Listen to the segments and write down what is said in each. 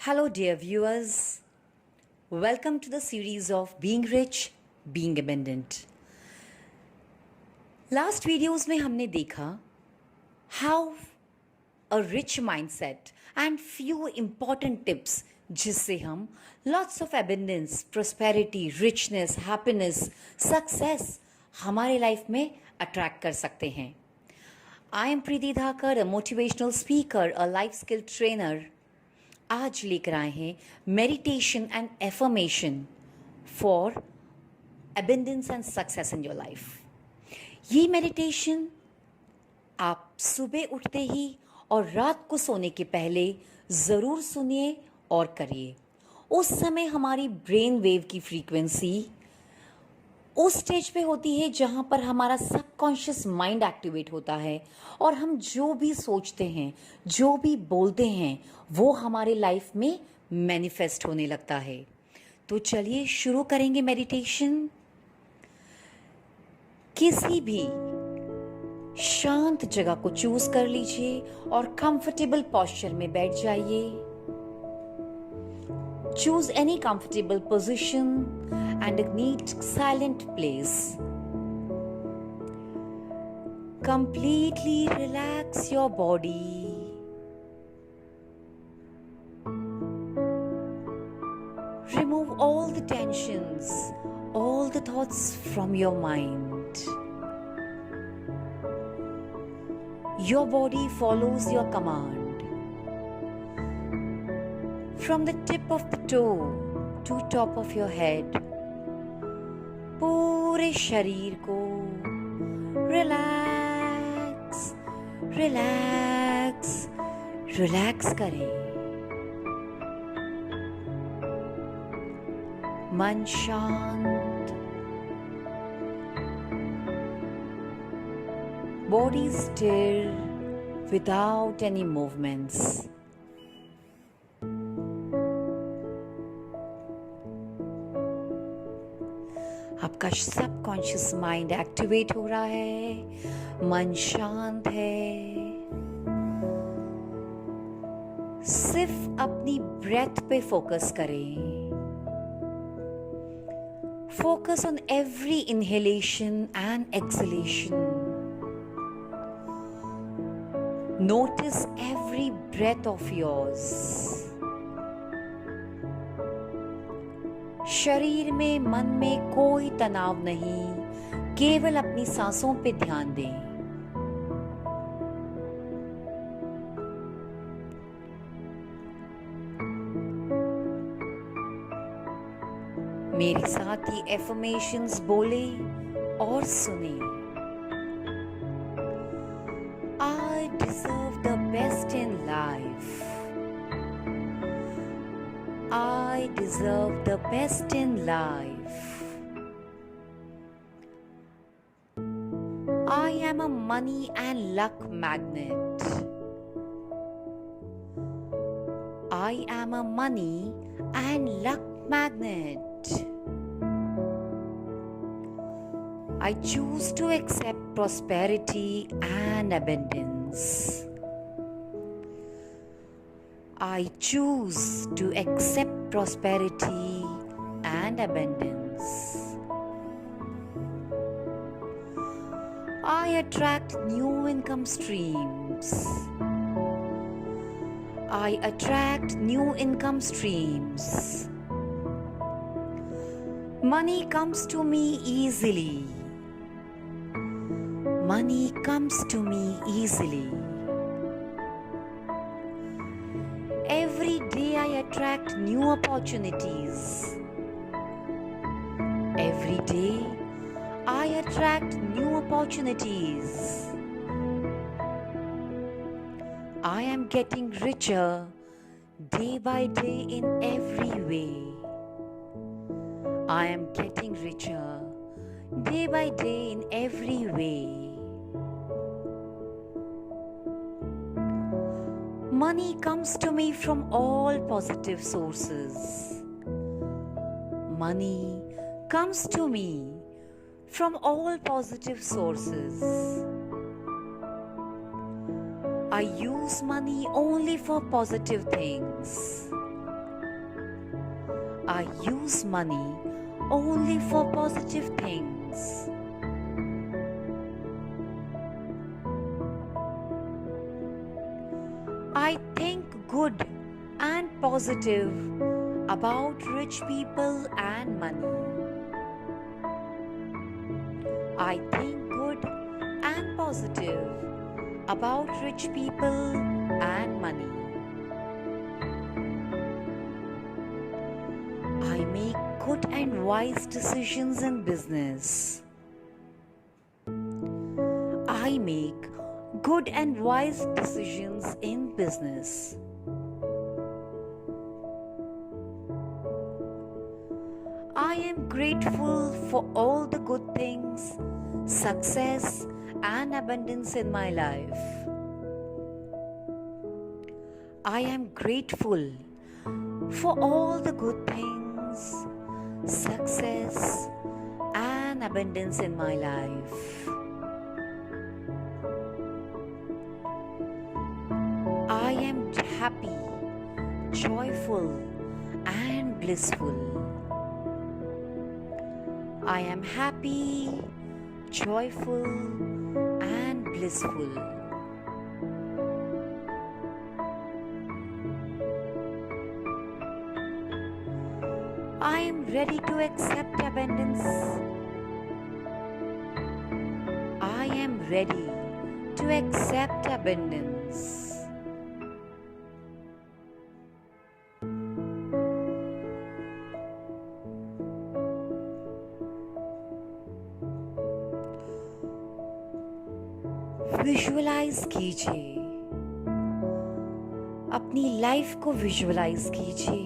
Hello, dear viewers. Welcome to the series of Being Rich, Being Abundant. Last videos में हमने देखा how a rich mindset and few important tips जिससे हम lots of abundance, prosperity, richness, happiness, success हमारे life में attract कर सकते हैं. I am Preeti Dhakar, a motivational speaker, a life skill trainer. आज लेकर आए हैं meditation and affirmation for abundance and success in your life. ये मेडिटेशन आप सुबह उठते ही और रात को सोने के पहले ज़रूर सुनिए और करिए. उस समय हमारी ब्रेन वेव की फ्रीक्वेंसी उस स्टेज पे होती है जहाँ पर हमारा सबकॉन्शियस माइंड एक्टिवेट होता है और हम जो भी सोचते हैं, जो भी बोलते हैं, वो हमारे लाइफ में मैनिफेस्ट होने लगता है. तो चलिए शुरू करेंगे मेडिटेशन. किसी भी शांत जगह को चूज कर लीजिए और कंफर्टेबल पोस्चर में बैठ जाइए. Choose any comfortable position and a neat silent place. Completely relax your body. Remove all the tensions, all the thoughts from your mind. Your body follows your command. From the tip of the toe to top of your head, पूरे शरीर को relax relax relax करें. मन शांत, body still without any movements. आपका subconscious mind activate हो रहा है, मन शांत है. सिर्फ अपनी ब्रेथ पे फोकस करें. Focus on every inhalation and exhalation. Notice every breath of yours. शरीर में, मन में कोई तनाव नहीं, केवल अपनी सांसों पे ध्यान दें. मेरे साथ ही एफर्मेशंस बोले और सुने. I deserve the best in life. I deserve the best in life. I am a money and luck magnet. I am a money and luck magnet. I choose to accept prosperity and abundance. I choose to accept prosperity and abundance. I attract new income streams. I attract new income streams. Money comes to me easily. Money comes to me easily. Every day I attract new opportunities. Every day I attract new opportunities. I am getting richer day by day in every way. I am getting richer day by day in every way. Money comes to me from all positive sources. Money comes to me from all positive sources. I use money only for positive things. I use money only for positive things. I think good and positive about rich people and money. I think good and positive about rich people and money. I make good and wise decisions in business. I make good and wise decisions in business. I am grateful for all the good things, success, and abundance in my life. I am grateful for all the good things, success, and abundance in my life. I am happy, joyful, and blissful. I am happy, joyful, and blissful. I am ready to accept abundance. I am ready to accept abundance. Visualise कीजिए, अपनी life को visualise कीजिए।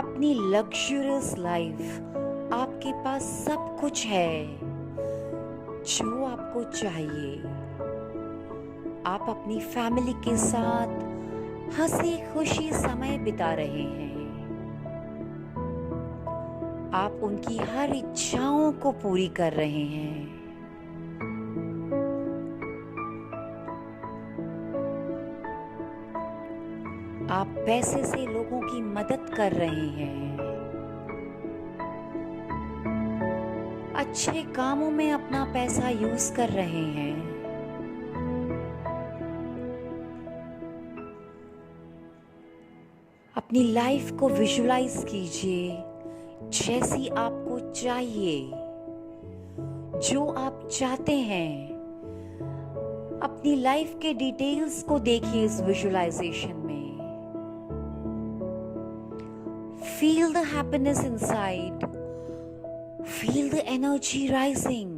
अपनी luxurious life, आपके पास सब कुछ है जो आपको चाहिए। आप अपनी फैमिली के साथ हंसी खुशी समय बिता रहे हैं। आप उनकी हर इच्छाओं को पूरी कर रहे हैं। आप पैसे से लोगों की मदद कर रहे हैं। अच्छे कामों में अपना पैसा यूज कर रहे हैं। अपनी लाइफ को विजुअलाइज कीजिए जैसी आपको चाहिए, जो आप चाहते हैं। अपनी लाइफ के डिटेल्स को देखिए इस विजुअलाइजेशन में। Feel the happiness inside, feel the energy rising,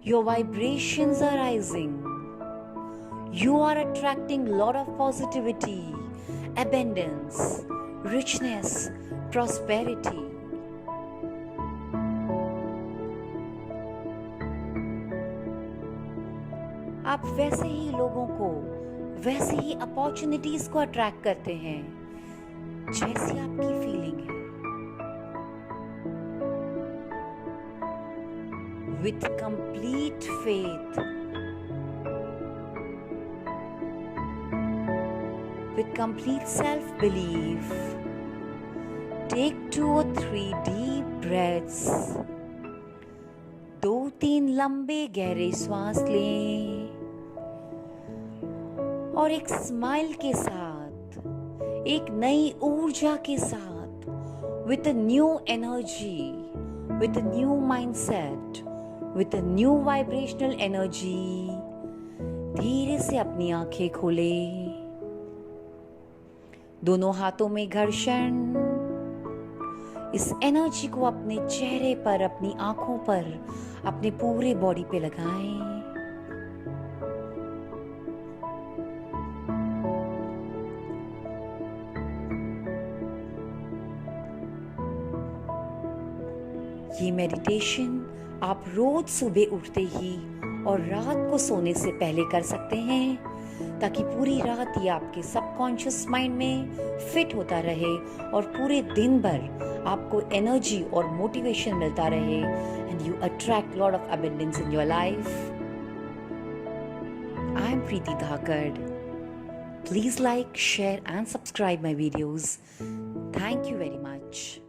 your vibrations are rising, you are attracting lot of positivity, abundance, richness, prosperity. आप वैसे ही लोगों को, वैसे ही अपॉर्चुनिटीज को अट्रैक्ट करते हैं जैसी आपकी फीलिंग है। With complete faith, with complete self-belief, take 2 or 3 deep breaths. 2-3 लंबे गहरे श्वास लें और एक स्माइल के साथ, एक नई ऊर्जा के साथ, with a new energy, with a new mindset, with a new vibrational energy, धीरे से अपनी आंखें खोलें। दोनों हाथों में घर्षण, इस एनर्जी को अपने चेहरे पर, अपनी आंखों पर, अपने पूरे बॉडी पे लगाएं। ये मेडिटेशन आप रोज सुबह उठते ही और रात को सोने से पहले कर सकते हैं, ताकि पूरी रात ये आपके सबकॉन्शियस माइंड में फिट होता रहे और पूरे दिन भर आपको एनर्जी और मोटिवेशन मिलता रहे, and you attract lot of abundance in your life. I am Preeti Dhakad. Please like, share, and subscribe my videos. Thank you very much.